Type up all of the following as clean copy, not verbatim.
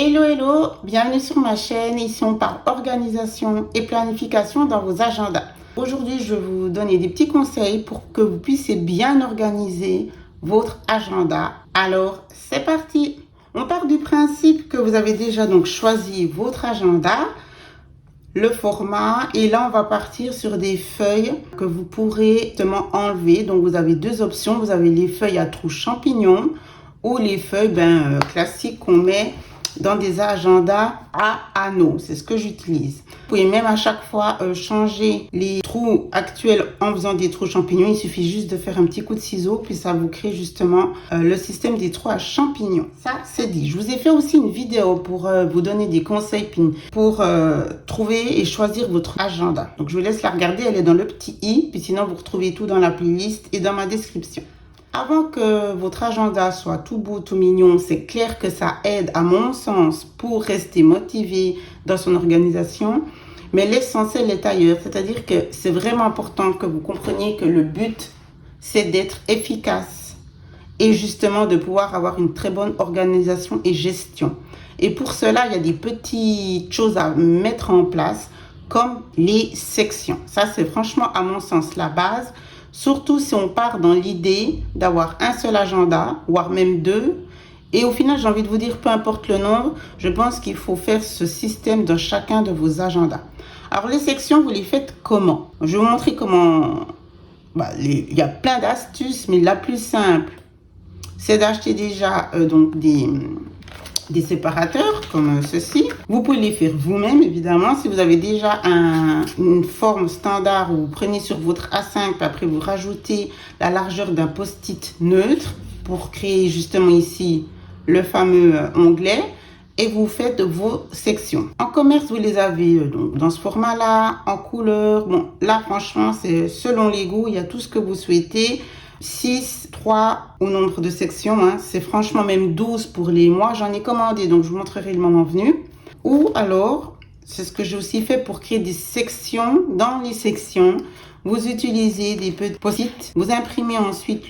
Hello, hello, bienvenue sur ma chaîne. Ici, on parle organisation et planification dans vos agendas. Aujourd'hui, je vais vous donner des petits conseils pour que vous puissiez bien organiser votre agenda. Alors, c'est parti. On part du principe que vous avez déjà donc choisi votre agenda, le format, et là, on va partir sur des feuilles que vous pourrez justement enlever. Donc, vous avez deux options. Vous avez les feuilles à trous champignons ou les feuilles classiques qu'on met dans des agendas à anneaux. C'est ce que j'utilise. Vous pouvez même à chaque fois changer les trous actuels en faisant des trous champignons. Il suffit juste de faire un petit coup de ciseau, puis ça vous crée justement le système des trous à champignons. Ça, c'est dit. Je vous ai fait aussi une vidéo pour vous donner des conseils pour trouver et choisir votre agenda. Donc, je vous laisse la regarder. Elle est dans le petit i. Puis sinon, vous retrouvez tout dans la playlist et dans ma description. Avant que votre agenda soit tout beau, tout mignon, c'est clair que ça aide, à mon sens, pour rester motivé dans son organisation. Mais l'essentiel est ailleurs. C'est-à-dire que c'est vraiment important que vous compreniez que le but, c'est d'être efficace et justement de pouvoir avoir une très bonne organisation et gestion. Et pour cela, il y a des petites choses à mettre en place, comme les sections. Ça, c'est franchement, à mon sens, la base. Surtout si on part dans l'idée d'avoir un seul agenda, voire même deux. Et au final, j'ai envie de vous dire, peu importe le nombre, je pense qu'il faut faire ce système dans chacun de vos agendas. Alors, les sections, vous les faites comment? Je vais vous montrer comment. Il y a plein d'astuces, mais la plus simple, c'est d'acheter déjà des séparateurs comme ceci. Vous pouvez les faire vous-même, évidemment. Si vous avez déjà une forme standard, vous prenez sur votre A5, puis après vous rajoutez la largeur d'un post-it neutre pour créer justement ici le fameux onglet et vous faites vos sections. En commerce, vous les avez donc dans ce format-là, en couleur. Bon, là, franchement, c'est selon les goûts, il y a tout ce que vous souhaitez. 6, 3 au nombre de sections, c'est franchement même 12 pour les mois. J'en ai commandé, donc je vous montrerai le moment venu. Ou alors, c'est ce que j'ai aussi fait pour créer des sections. Dans les sections, vous utilisez des petits post-it. Vous imprimez ensuite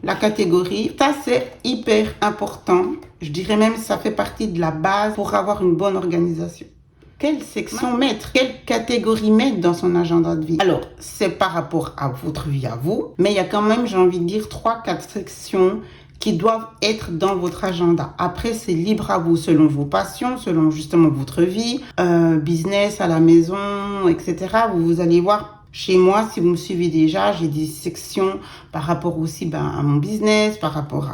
la catégorie. Ça, c'est hyper important. Je dirais même que ça fait partie de la base pour avoir une bonne organisation. Quelle section mettre? Quelle catégorie mettre dans son agenda de vie? Alors, c'est par rapport à votre vie à vous, mais il y a quand même, j'ai envie de dire, 3-4 sections qui doivent être dans votre agenda. Après, c'est libre à vous, selon vos passions, selon justement votre vie, business, à la maison, etc. Vous allez voir, chez moi, si vous me suivez déjà, j'ai des sections par rapport aussi à mon business, par rapport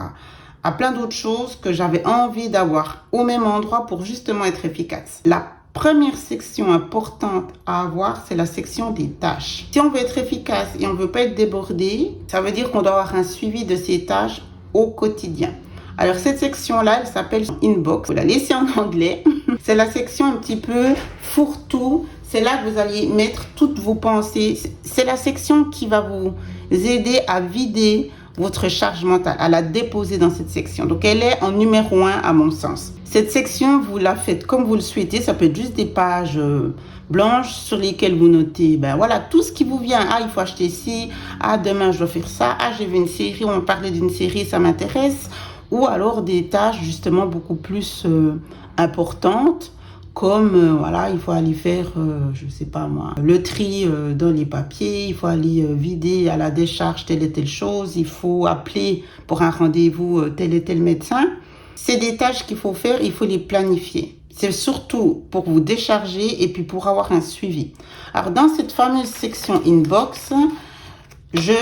à plein d'autres choses que j'avais envie d'avoir au même endroit pour justement être efficace. La première section importante à avoir, c'est la section des tâches. Si on veut être efficace et on ne veut pas être débordé, ça veut dire qu'on doit avoir un suivi de ces tâches au quotidien. Alors, cette section-là, elle s'appelle Inbox. Vous la laissez en anglais. C'est la section un petit peu fourre-tout. C'est là que vous allez mettre toutes vos pensées. C'est la section qui va vous aider à vider votre charge mentale, à la déposer dans cette section. Donc, elle est en numéro 1 à mon sens. Cette section, vous la faites comme vous le souhaitez. Ça peut être juste des pages blanches sur lesquelles vous notez, voilà, tout ce qui vous vient. Ah, il faut acheter ci. Ah, demain, je dois faire ça. Ah, j'ai vu une série. On parlait d'une série, ça m'intéresse. Ou alors des tâches justement beaucoup plus importantes. Comme, il faut aller faire, je sais pas moi, le tri dans les papiers, il faut aller vider à la décharge telle et telle chose, il faut appeler pour un rendez-vous tel et tel médecin. C'est des tâches qu'il faut faire, il faut les planifier. C'est surtout pour vous décharger et puis pour avoir un suivi. Alors, dans cette fameuse section Inbox, je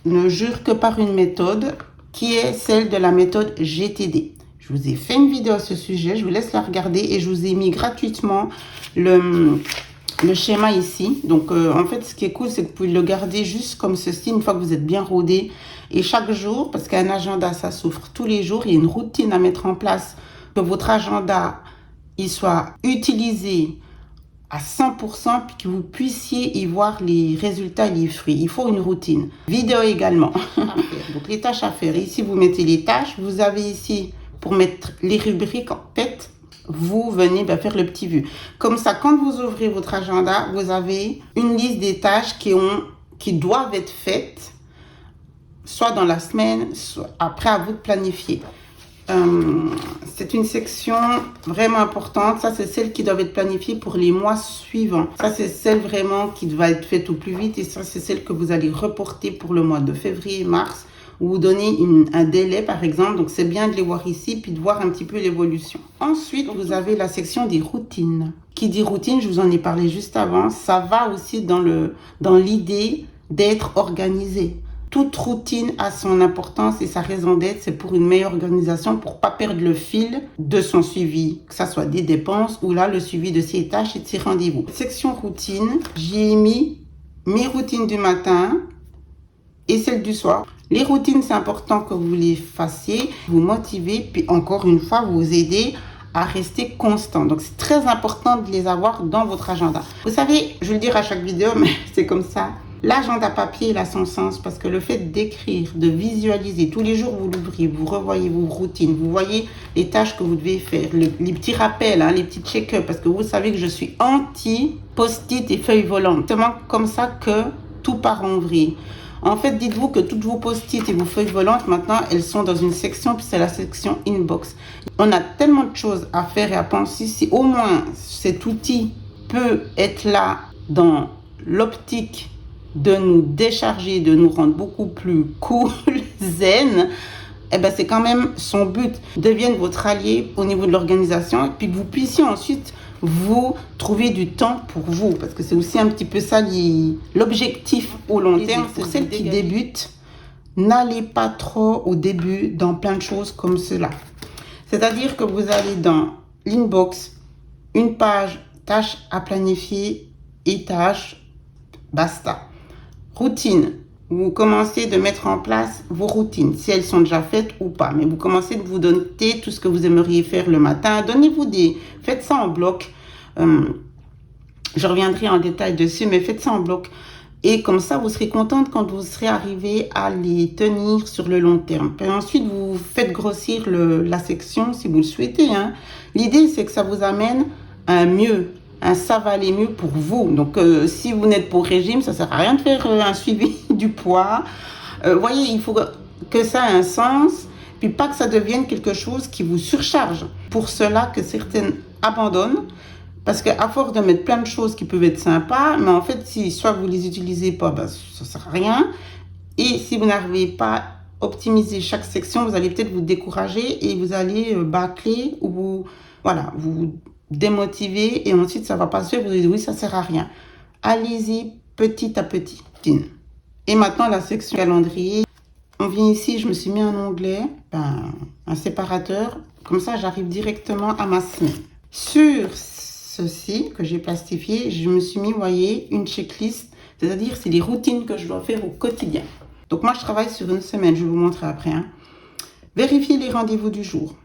ne jure que par une méthode qui est celle de la méthode GTD. Je vous ai fait une vidéo à ce sujet, je vous laisse la regarder et je vous ai mis gratuitement le schéma ici. Donc, en fait, ce qui est cool, c'est que vous pouvez le garder juste comme ceci une fois que vous êtes bien rodé. Et chaque jour, parce qu'un agenda, ça souffre tous les jours, il y a une routine à mettre en place, que votre agenda, il soit utilisé à 100%, puis que vous puissiez y voir les résultats et les fruits. Il faut une routine. Vidéo également. Donc, les tâches à faire. Ici, vous mettez les tâches. Vous avez ici... pour mettre les rubriques en tête, vous venez faire le petit vu. Comme ça, quand vous ouvrez votre agenda, vous avez une liste des tâches qui doivent être faites, soit dans la semaine, soit après à vous de planifier. C'est une section vraiment importante. Ça, c'est celle qui doit être planifiée pour les mois suivants. Ça, c'est celle vraiment qui va être faite au plus vite. Et ça, c'est celle que vous allez reporter pour le mois de février et mars. Ou vous donnez un délai, par exemple. Donc, c'est bien de les voir ici, puis de voir un petit peu l'évolution. Ensuite, vous avez la section des routines. Qui dit routine, je vous en ai parlé juste avant. Ça va aussi dans l'idée d'être organisé. Toute routine a son importance et sa raison d'être, c'est pour une meilleure organisation, pour pas perdre le fil de son suivi, que ça soit des dépenses ou là le suivi de ses tâches et de ses rendez-vous. Section routine, j'y ai mis mes routines du matin et celles du soir. Les routines, c'est important que vous les fassiez, vous motivez, puis encore une fois, vous aider à rester constant. Donc, c'est très important de les avoir dans votre agenda. Vous savez, je vais le dire à chaque vidéo, mais c'est comme ça. L'agenda papier, il a son sens parce que le fait d'écrire, de visualiser, tous les jours vous l'ouvrez, vous revoyez vos routines, vous voyez les tâches que vous devez faire, les petits rappels, les petits check-up, parce que vous savez que je suis anti-post-it et feuilles volantes. C'est vraiment comme ça que tout part en vrille. En fait, dites-vous que toutes vos post-it et vos feuilles volantes, maintenant, elles sont dans une section, puis c'est la section inbox. On a tellement de choses à faire et à penser. Si au moins cet outil peut être là dans l'optique de nous décharger, de nous rendre beaucoup plus cool, zen, eh ben c'est quand même son but. Devienne votre allié au niveau de l'organisation et puis que vous puissiez ensuite vous trouver du temps pour vous. Parce que c'est aussi un petit peu ça l'objectif au long terme. Pour celles qui débutent, n'allez pas trop au début dans plein de choses comme cela. C'est-à-dire que vous allez dans l'inbox, une page, tâches à planifier et tâches, basta. Routine, vous commencez de mettre en place vos routines, si elles sont déjà faites ou pas. Mais vous commencez de vous donner tout ce que vous aimeriez faire le matin. Faites ça en bloc. Je reviendrai en détail dessus, mais faites ça en bloc. Et comme ça, vous serez contente quand vous serez arrivé à les tenir sur le long terme. Et ensuite, vous faites grossir la section si vous le souhaitez. L'idée, c'est que ça vous amène à un mieux. Ça va aller mieux pour vous. Donc, si vous n'êtes pas au régime, ça ne sert à rien de faire un suivi du poids. Voyez, il faut que ça ait un sens, puis pas que ça devienne quelque chose qui vous surcharge. Pour cela que certaines abandonnent, parce qu'à force de mettre plein de choses qui peuvent être sympas, mais en fait, si soit vous les utilisez pas, ça ne sert à rien. Et si vous n'arrivez pas à optimiser chaque section, vous allez peut-être vous décourager et vous allez bâcler ou vous démotiver et ensuite ça va passer, vous dites oui, ça sert à rien. Allez-y petit à petit. Et maintenant la section calendrier, on vient ici, je me suis mis un onglet, un séparateur, comme ça j'arrive directement à ma semaine. Sur ceci que j'ai plastifié, je me suis mis, vous voyez, une checklist, c'est-à-dire c'est les routines que je dois faire au quotidien. Donc moi je travaille sur une semaine, je vais vous montrer après. Vérifier les rendez-vous du jour,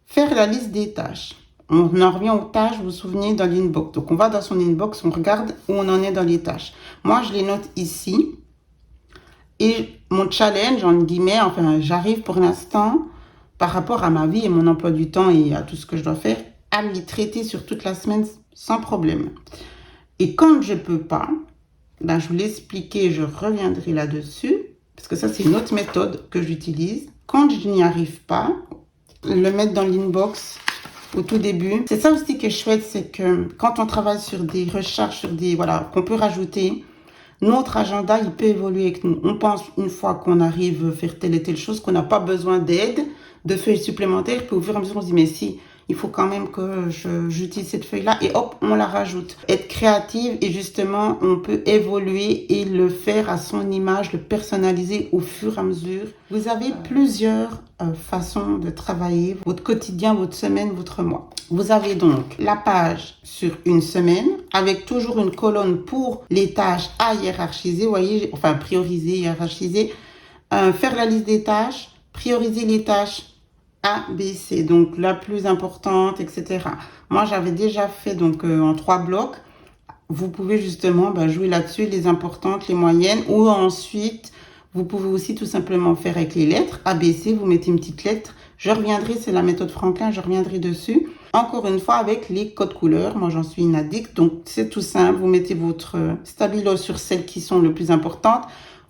faire la liste des tâches. On en revient aux tâches, vous vous souvenez, dans l'inbox. Donc, on va dans son inbox, on regarde où on en est dans les tâches. Moi, je les note ici. Et mon challenge, en guillemets, j'arrive pour l'instant, par rapport à ma vie et mon emploi du temps et à tout ce que je dois faire, à les traiter sur toute la semaine sans problème. Et quand je ne peux pas, je vous l'expliquer, je reviendrai là-dessus. Parce que ça, c'est une autre méthode que j'utilise. Quand je n'y arrive pas, le mettre dans l'inbox au tout début. C'est ça aussi qui est chouette, c'est que quand on travaille sur des recherches, qu'on peut rajouter, notre agenda, il peut évoluer avec nous. On pense une fois qu'on arrive à faire telle et telle chose, qu'on n'a pas besoin d'aide, de feuilles supplémentaires, puis au fur et à mesure, on se dit, mais si, il faut quand même que j'utilise cette feuille-là, et hop, on la rajoute. Être créative, et justement, on peut évoluer et le faire à son image, le personnaliser au fur et à mesure. Vous avez plusieurs façons de travailler votre quotidien, votre semaine, votre mois. Vous avez donc la page sur une semaine, avec toujours une colonne pour les tâches à hiérarchiser, vous voyez, prioriser, hiérarchiser, faire la liste des tâches, prioriser les tâches A, B, C, donc la plus importante, etc. Moi, j'avais déjà fait en 3 blocs. Vous pouvez justement jouer là-dessus, les importantes, les moyennes, ou ensuite, vous pouvez aussi tout simplement faire avec les lettres. A, B, C, vous mettez une petite lettre. Je reviendrai, c'est la méthode Franklin, je reviendrai dessus. Encore une fois, avec les codes couleurs. Moi, j'en suis une addict, donc c'est tout simple. Vous mettez votre stabilo sur celles qui sont les plus importantes.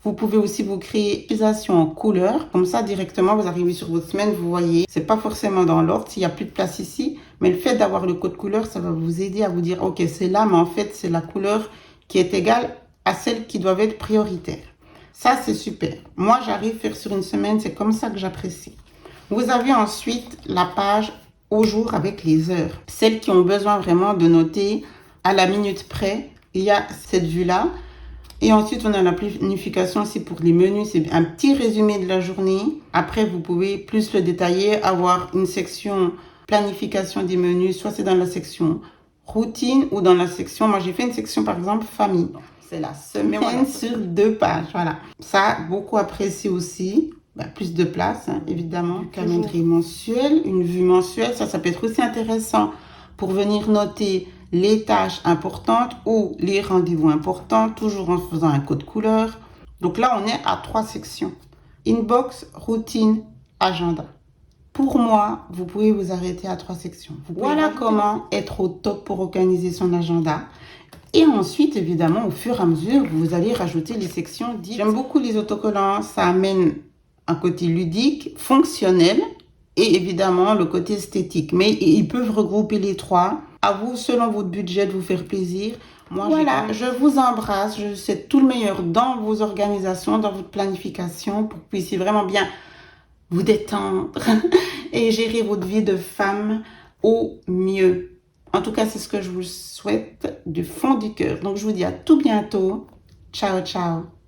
Vous pouvez aussi vous créer une utilisation en couleur. Comme ça, directement, vous arrivez sur votre semaine, vous voyez. C'est pas forcément dans l'ordre s'il n'y a plus de place ici. Mais le fait d'avoir le code couleur, ça va vous aider à vous dire, ok, c'est là, mais en fait, c'est la couleur qui est égale à celles qui doivent être prioritaires. Ça, c'est super. Moi, j'arrive à faire sur une semaine, c'est comme ça que j'apprécie. Vous avez ensuite la page au jour avec les heures. Celles qui ont besoin vraiment de noter à la minute près, il y a cette vue-là. Et ensuite, on a la planification aussi pour les menus. C'est un petit résumé de la journée. Après, vous pouvez plus le détailler, avoir une section planification des menus. Soit c'est dans la section routine ou dans la section... Moi, j'ai fait une section, par exemple, famille. C'est la semaine sur 2 pages. Voilà. Ça, beaucoup apprécié aussi. Plus de place, hein, évidemment. Calendrier mensuel, une vue mensuelle. Ça peut être aussi intéressant pour venir noter les tâches importantes ou les rendez-vous importants, toujours en faisant un code couleur. Donc là, on est à 3 sections. Inbox, routine, agenda. Pour moi, vous pouvez vous arrêter à 3 sections. Voilà comment être au top pour organiser son agenda. Et ensuite, évidemment, au fur et à mesure, vous allez rajouter les sections dites. J'aime beaucoup les autocollants. Ça amène un côté ludique, fonctionnel et évidemment le côté esthétique. Mais ils peuvent regrouper les 3. À vous, selon votre budget, de vous faire plaisir. Moi, voilà, je vous embrasse. Je vous souhaite tout le meilleur dans vos organisations, dans votre planification pour que vous puissiez vraiment bien vous détendre et gérer votre vie de femme au mieux. En tout cas, c'est ce que je vous souhaite du fond du cœur. Donc, je vous dis à tout bientôt. Ciao, ciao.